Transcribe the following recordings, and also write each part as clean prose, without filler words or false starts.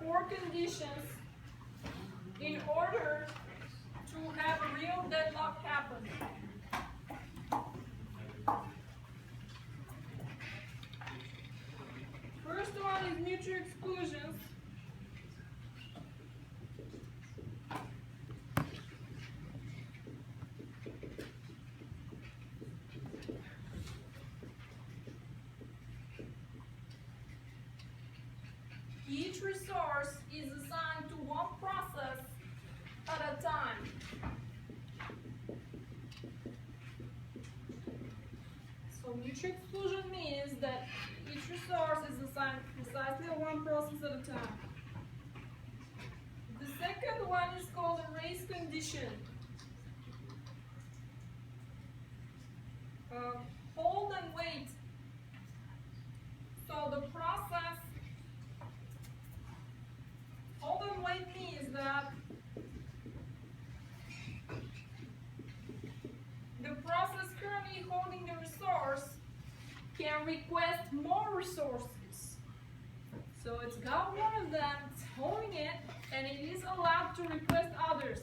4 conditions in order to have a real deadlock happen. First one is mutual exclusions. Each resource is assigned to one process at a time. So mutual exclusion means that each resource is assigned precisely to one process at a time. The second one is called a race condition. Hold and wait. So the process hold and wait means that the process currently holding the resource can request more resources. So it's got one of them, it's holding it, and it is allowed to request others.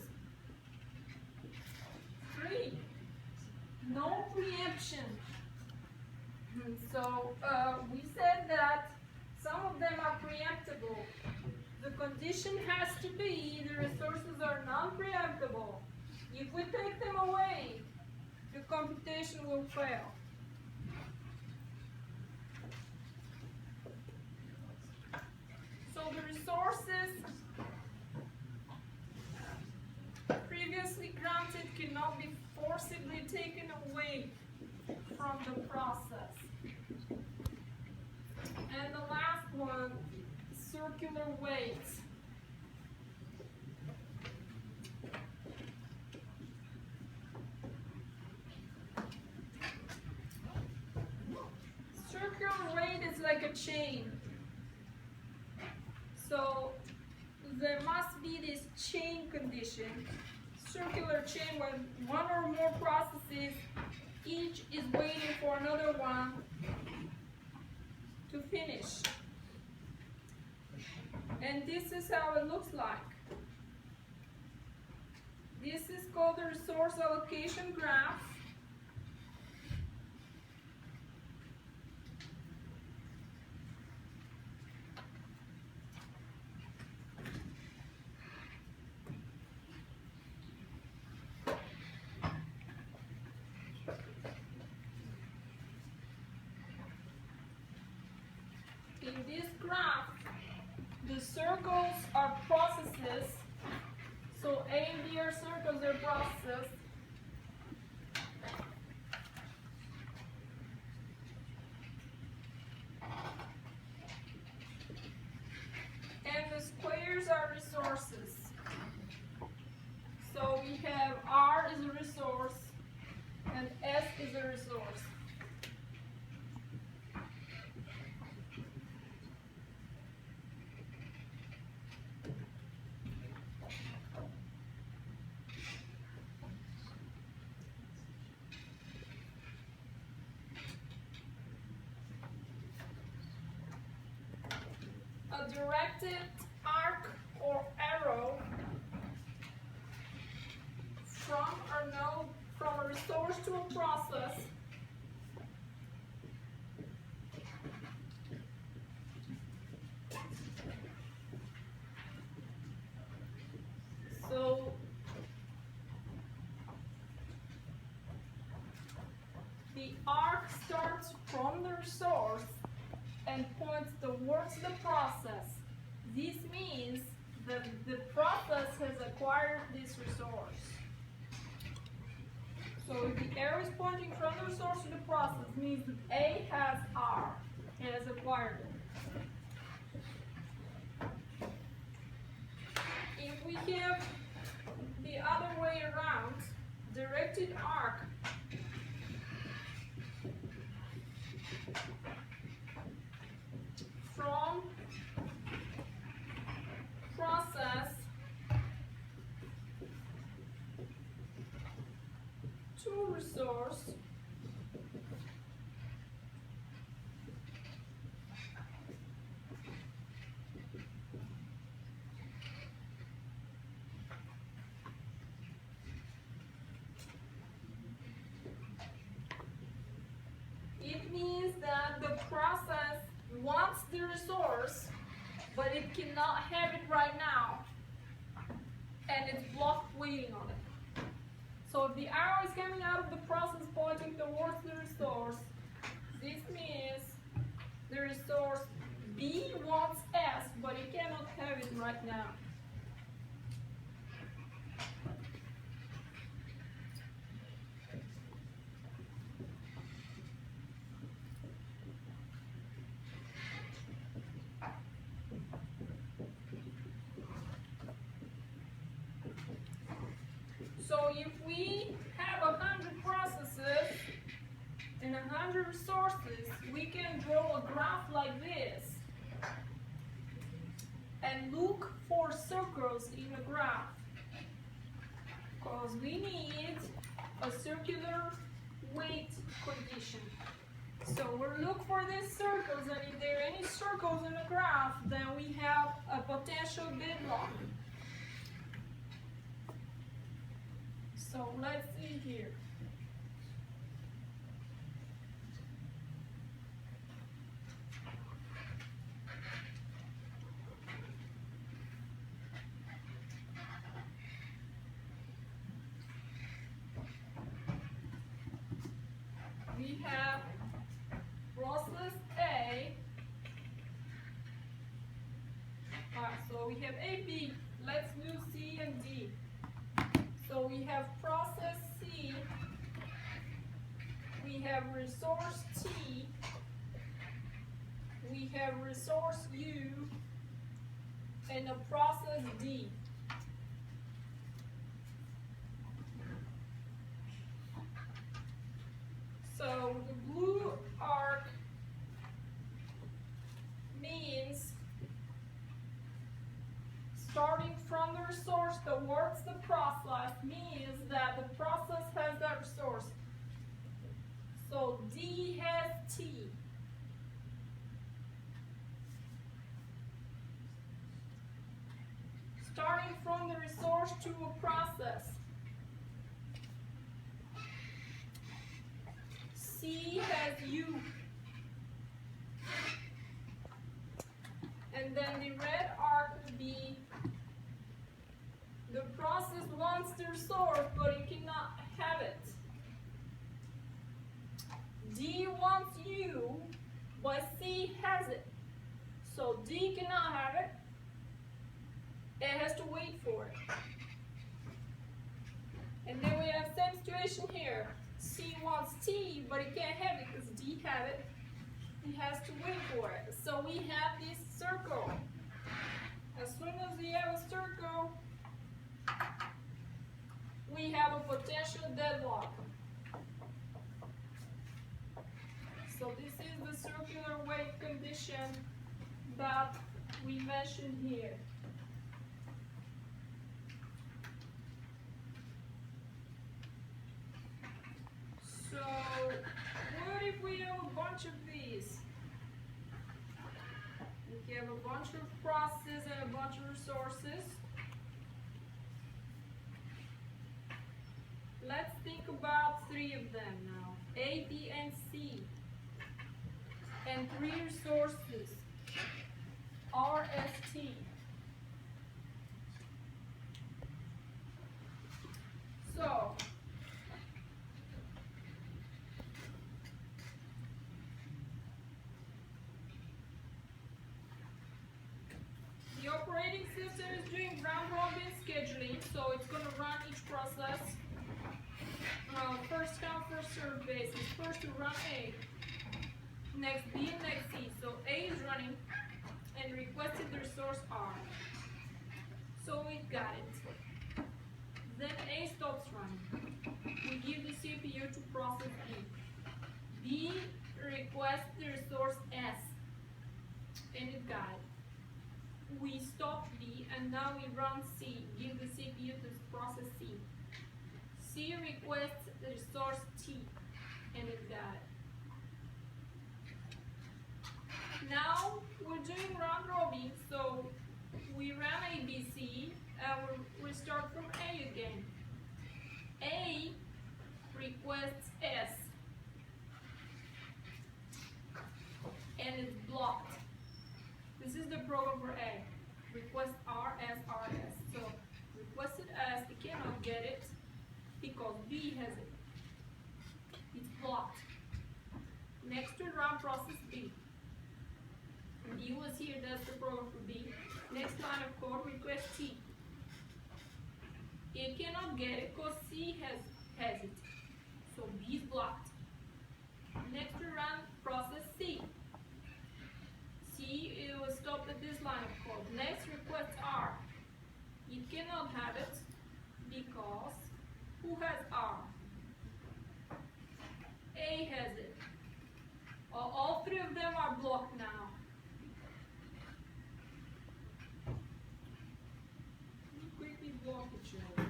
3, no preemption. So we said that some of them are preemptible. The condition has to be the resources are non-preemptible. If we take them away, the computation will fail. So the resources previously granted cannot be forcibly taken away from the process. And the last one, circular wait. Circular wait is like a chain. So there must be this chain condition, circular chain, when one or more processes each is waiting for another one to finish. And this is how it looks like. This is called the resource allocation graph. In this graph, the circles are processes. So A and B are circles, they're processes. And the squares are resources. So we have R is a resource and S is a resource. A directed arc or arrow from a node, from a resource to a process so the arc starts from the resource and points towards the process. This means that the process has acquired this resource. So if the arrow is pointing from the resource to the process, it means that A has R. It has acquired it. If we have the other way around, directed arc, from process to resource, the process wants the resource, but it cannot have it right now, and it's blocked waiting on it. So if the arrow is coming out of the process pointing towards the resource, this means the resource B wants S, but it cannot have it right now. So if we have 100 processes and 100 resources, we can draw a graph like this and look for circles in a graph, because we need a circular weight condition. So we'll look for these circles, and if there are any circles in a graph, then we have a potential deadlock. So let's see here. We have process A. So we have A, B. Let's do C and D. So we have process C, we have resource T, we have resource U, and a process D. So the blue arc means starting from the resource towards the process means that the process has that resource. So D has T. Starting from the resource to a process. C has U. And then the red arc would be the process wants the resource, but it cannot have it. D wants U, but C has it. So D cannot have it. It has to wait for it. And then we have the same situation here. C wants T, but it can't have it because D has it. He has to wait for it. So we have this circle. As soon as we have a circle, we have a potential deadlock. So this is the circular weight condition that we mentioned here. So what if we have a bunch of these? We have a bunch of processes and a bunch of resources. Let's think about three of them now. A, B, and C. And three resources. R, S, T. So, the operating system is doing round robin scheduling, so it's going to run each process first come, first served basis. First to run A, next B, and next C. So A is running and requested the resource R. So we got it. Then A stops running. We give the CPU to process B. B requests the resource S, and it got it. We stop B, and now we run C. Give the CPU to process C. C requests the resource T, and it got it. Now we're doing round robin, so we run ABC and we start from A again. A requests S. blocked. This is the program for A. Request RS. So requested S, it cannot get it because B has it. It's blocked. Next to run process B. And you will see that's the program for B. Next line of code, request C. It cannot get it because C has it. So B is blocked. Next to run process C. C, it was stopped at this line of code. Next, request R. It cannot have it because who has R? A has it. All three of them are blocked now. Quickly block each other.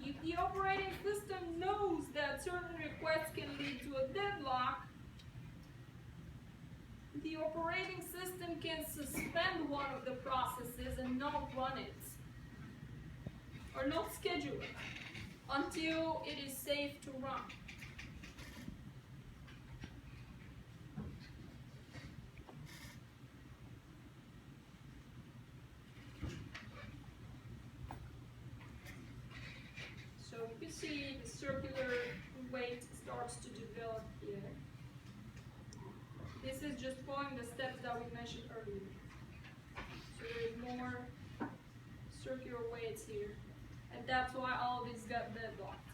If the operating system knows that certain requests can lead to a deadlock, the operating system can suspend one of the processes and not run it, or not schedule it, until it is safe to run. So you can see the circular wait starts to develop here. This is just following the steps that we mentioned earlier. So there's more circular waits here. And that's why all of these got deadlocked.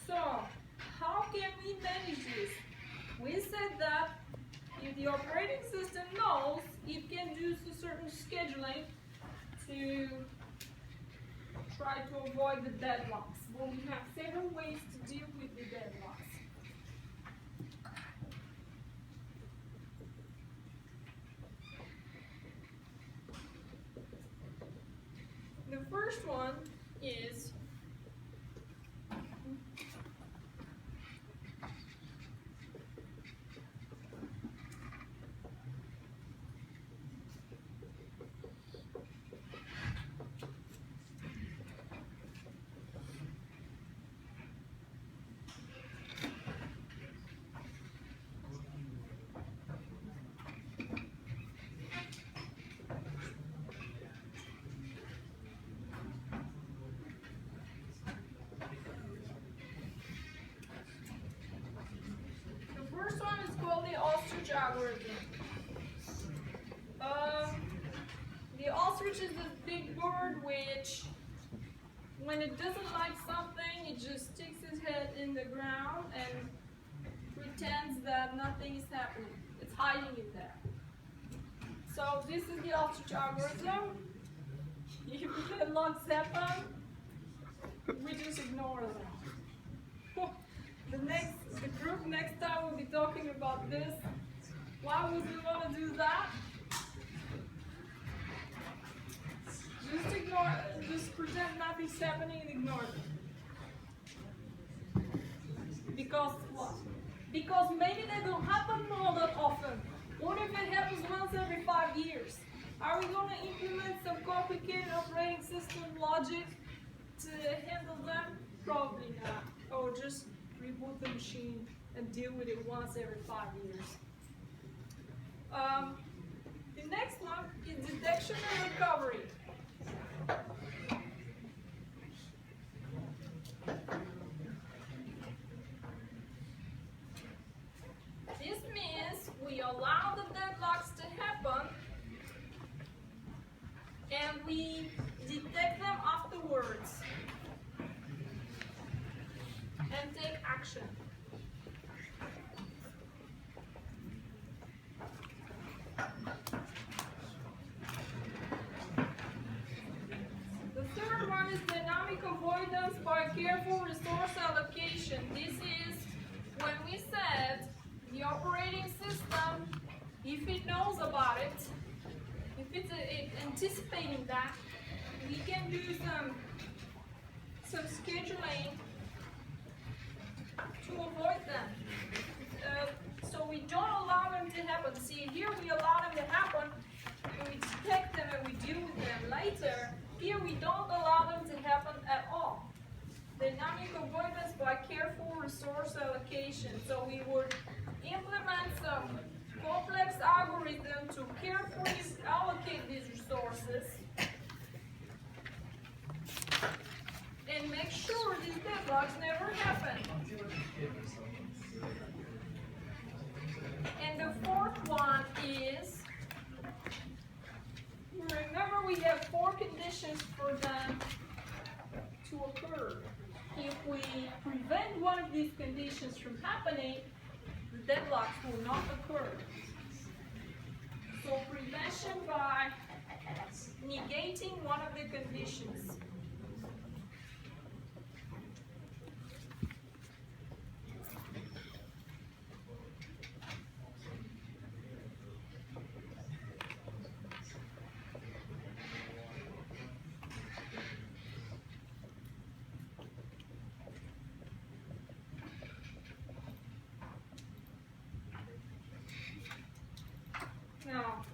So, how can we manage this? We said that if the operating system knows, it can do certain scheduling to try to avoid the deadlocks. Well, we have several ways to deal with the deadlocks. The first one is algorithm. The ostrich is this big bird which, when it doesn't like something, it just sticks its head in the ground and pretends that nothing is happening. It's hiding in there. So this is the ostrich algorithm. If deadlocks happen, we just ignore them. The group next time will be talking about this. Why would we want to do that? Just ignore, just pretend nothing's happening and ignore them. Because what? Because maybe they don't happen all that often. What if it happens once every 5 years? Are we going to implement some complicated operating system logic to handle them? Probably not. Or just reboot the machine and deal with it once every 5 years. The next one is detection and recovery. This means we allow the deadlocks to happen and we detect them afterwards and take action. The third one is dynamic avoidance by careful resource allocation. This is when we said the operating system, if it knows about it, if it's anticipating that, we can do some scheduling to avoid them. So we don't allow them to happen. See, here we allow them to happen, and we detect them and we deal with them later. Here we don't allow them to happen at all. resource allocation. So we would implement some complex algorithm to carefully allocate these resources and make sure these deadlocks never happen. And the fourth one is, remember we have 4 conditions for them to occur. If we prevent one of these conditions from happening, the deadlocks will not occur. So prevention by negating one of the conditions. Now,